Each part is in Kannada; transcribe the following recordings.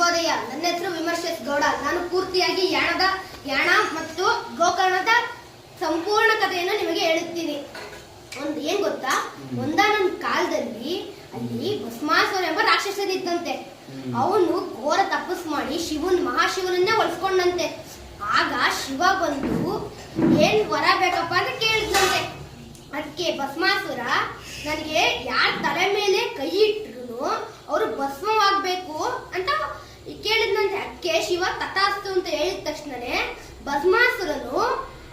ಶುಭೋದಯ. ನನ್ನ ಹೆಸರು ವಿಮರ್ಶಸ್ ಗೌಡ. ನಾನು ಪೂರ್ತಿಯಾಗಿ ಯಾಣ ಮತ್ತು ಗೋಕರ್ಣದ ಸಂಪೂರ್ಣ ಕಥೆಯನ್ನು ನಿಮಗೆ ಹೇಳುತ್ತೀನಿ. ಏನ್ ಗೊತ್ತಾ, ಒಂದಾನೊಂದು ಕಾಲದಲ್ಲಿ ಅಲ್ಲಿ ಭಸ್ಮಾಸುರ ಎಂಬ ರಾಕ್ಷಸನಿದ್ದಂತೆ. ಅವನು ಘೋರ ತಪಸ್ ಮಾಡಿ ಮಹಾಶಿವನನ್ನೇ ಒಲಿಸ್ಕೊಂಡಂತೆ. ಆಗ ಶಿವ ಬಂದು ಏನ್ ವರ ಬೇಕಪ್ಪ ಅಂತ ಕೇಳಿದಂತೆ. ಅದಕ್ಕೆ ಭಸ್ಮಾಸುರ, ನನಗೆ ಯಾರ ತಲೆ ಮೇಲೆ ಕೈ ಇಟ್ರು ಅವರು ಭಸ್ಮವಾಗ್ಬೇಕು ಅಂತ ಕೇಳಿದಂತೆ. ಅದಕ್ಕೆ ಶಿವ ತಥಾಸ್ತು ಅಂತ ಹೇಳಿದ ತಕ್ಷಣನೇ ಭಸ್ಮಾಸುರನು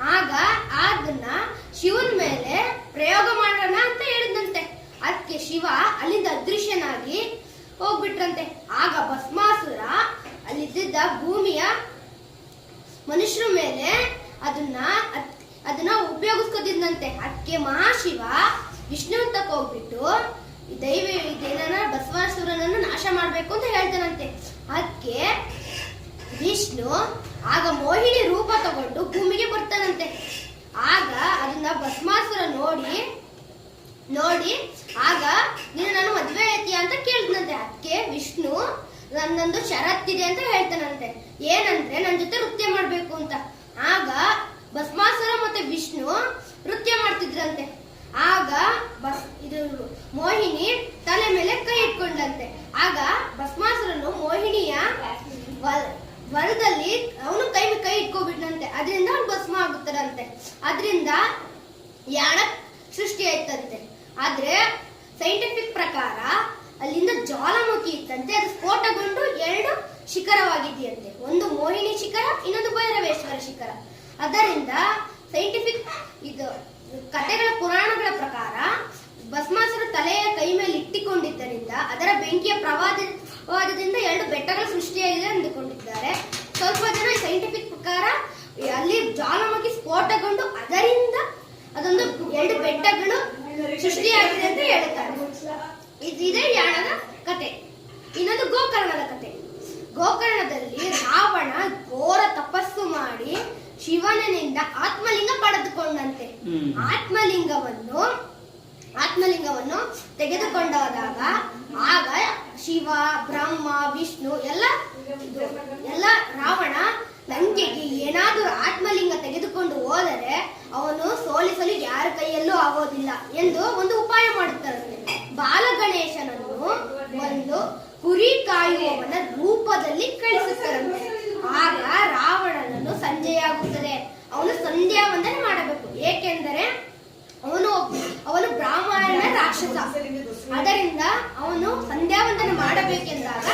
ಅದನ್ನ ಶಿವನ ಮೇಲೆ ಪ್ರಯೋಗ ಮಾಡೋಣ ಅಂತ ಹೇಳಿದಂತೆ. ಅದಕ್ಕೆ ಶಿವ ಅಲ್ಲಿಂದ ಅದೃಶ್ಯನಾಗಿ ಹೋಗ್ಬಿಟ್ರಂತೆ. ಆಗ ಭಸ್ಮಾಸುರ ಅಲ್ಲಿದ್ದ ಭೂಮಿಯ ಮನುಷ್ಯರ ಮೇಲೆ ಅದನ್ನ ಉಪಯೋಗಿಸ್ಕೊತಿದ್ದಂತೆ. ಅದಕ್ಕೆ ಮಹಾಶಿವ ವಿಷ್ಣು ತಕ್ಕ ಹೋಗ್ಬಿಟ್ಟು ಇದೇನ ಭಸ್ಮಾಸುರನನ್ನು ನಾಶ ಮಾಡ್ಬೇಕು ಅಂತ ಹೇಳ್ತಾನಂತೆ. ಅದಕ್ಕೆ ವಿಷ್ಣು ಆಗ ಮೋಹಿನಿ ರೂಪ ತಗೊಂಡು ಭೂಮಿಗೆ ಬರ್ತಾನಂತೆ. ಆಗ ಅದನ್ನ ಭಸ್ಮಾಸುರ ನೋಡಿ ಆಗ ನೀನು ನನ್ನ ಮದ್ವೆ ಐತಿಯಾ ಅಂತ ಕೇಳಿದ್ನಂತೆ. ಅದಕ್ಕೆ ವಿಷ್ಣು ನನ್ನೊಂದು ಷರತ್ತಿದೆ ಅಂತ ಹೇಳ್ತಾನಂತೆ. ಏನಂದ್ರೆ ನನ್ನ ಜೊತೆ ನೃತ್ಯ ಮಾಡ್ಬೇಕು ಅಂತ. ಆಗ ಭಸ್ಮಾಸುರ ಮತ್ತೆ ವಿಷ್ಣು ನೃತ್ಯ ಮಾಡ್ತಿದ್ರಂತೆ. ಆಗ ಮೋಹಿನಿ ತಲೆ ಮೇಲೆ ಕೈ ಇಟ್ಕೊಂಡಂತೆ. ಆಗ ಭಸ್ಮಾಸುರನು ಮೋಹಿನಿಯ ವರದಲ್ಲಿ ಅವನು ಕೈ ಇಟ್ಕೊಬಿಟ್ನಂತೆ. ಅದರಿಂದ ಅವ್ನು ಭಸ್ಮ ಆಗುತ್ತಾರಂತೆ. ಅದರಿಂದ ಯಾಣ ಸೃಷ್ಟಿ ಆಯ್ತಂತೆ. ಆದ್ರೆ ಸೈಂಟಿಫಿಕ್ ಪ್ರಕಾರ ಅಲ್ಲಿಂದ ಜ್ವಾಲಾಮುಖಿ ಇತ್ತಂತೆ. ಅದು ಸ್ಫೋಟಗೊಂಡು 2 ಶಿಖರವಾಗಿದೆಯಂತೆ. ಒಂದು ಮೋಹಿನಿ ಶಿಖರ, ಇನ್ನೊಂದು ಭೈರವೇಶ್ವರ ಶಿಖರ. ಅದರಿಂದ ಸೈಂಟಿಫಿಕ್ ಕಥೆಗಳ ಪುರಾಣಗಳ ಪ್ರಕಾರ ಭಸ್ಮಾಸುರ ತಲೆಯ ಕೈ ಮೇಲೆ ಇಟ್ಟಿಕೊಂಡಿದ್ದರಿಂದ ಅದರ ಬೆಂಕಿಯ ಪ್ರವಾಹದಿಂದ 2 ಬೆಟ್ಟಗಳ ಸೃಷ್ಟಿಯಾಗಿದೆ ಅಂದುಕೊಂಡಿದ್ದಾರೆ. ಸ್ವಲ್ಪ ಜನ ಸೈಂಟಿಫಿಕ್ ಪ್ರಕಾರ ಅಲ್ಲಿ ಜ್ವಾಲಾಮುಖಿ ಸ್ಫೋಟಗೊಂಡು ಅದರಿಂದ ಅದೊಂದು 2 ಬೆಟ್ಟಗಳು ಸೃಷ್ಟಿಯಾಗಿದೆ ಅಂತ ಹೇಳುತ್ತಾರೆ. ಇದೇ ಯಾಣದ ಕತೆ. ಇನ್ನೊಂದು ಗೋಕರ್ಣದ ಕತೆ. ಗೋಕರ್ಣದಲ್ಲಿ ರಾವಣ ಘೋರ ತಪಸ್ಸು ಮಾಡಿ ಶಿವನಿಂದ ಆತ್ಮಲಿಂಗ ಪಡೆದುಕೊಂಡಂತೆ. ಆತ್ಮಲಿಂಗವನ್ನು ತೆಗೆದುಕೊಂಡಾಗ ಆಗ ಶಿವ, ಬ್ರಹ್ಮ, ವಿಷ್ಣು ಎಲ್ಲ ರಾವಣ ಲಂಕೆಗೆ ಏನಾದರೂ ಆತ್ಮಲಿಂಗ ತೆಗೆದುಕೊಂಡು ಹೋದರೆ ಅವನು ಸೋಲಿಸಲು ಯಾರ ಕೈಯಲ್ಲೂ ಆಗೋದಿಲ್ಲ ಎಂದು ಒಂದು ಉಪಾಯ ಮಾಡುತ್ತಾರೆ. ಬಾಲಗಣೇಶನನ್ನು ಒಂದು ಕುರಿ ಕಾಯುವವನ ರೂಪದಲ್ಲಿ ಕಳಿಸುತ್ತಾರಂತೆ. ಆಗ ರಾವಣನನ್ನು ಸಂಜೆಯಾಗುತ್ತದೆ. ಅವನು ಸಂಧ್ಯಾ ವಂದನೆ ಮಾಡಬೇಕು. ಏಕೆಂದರೆ ಅವನು ಬ್ರಾಹ್ಮಣ ರಾಕ್ಷಸ. ಅದರಿಂದ ಅವನು ಸಂಧ್ಯಾ ವಂದನೆ ಮಾಡಬೇಕೆಂದಾಗ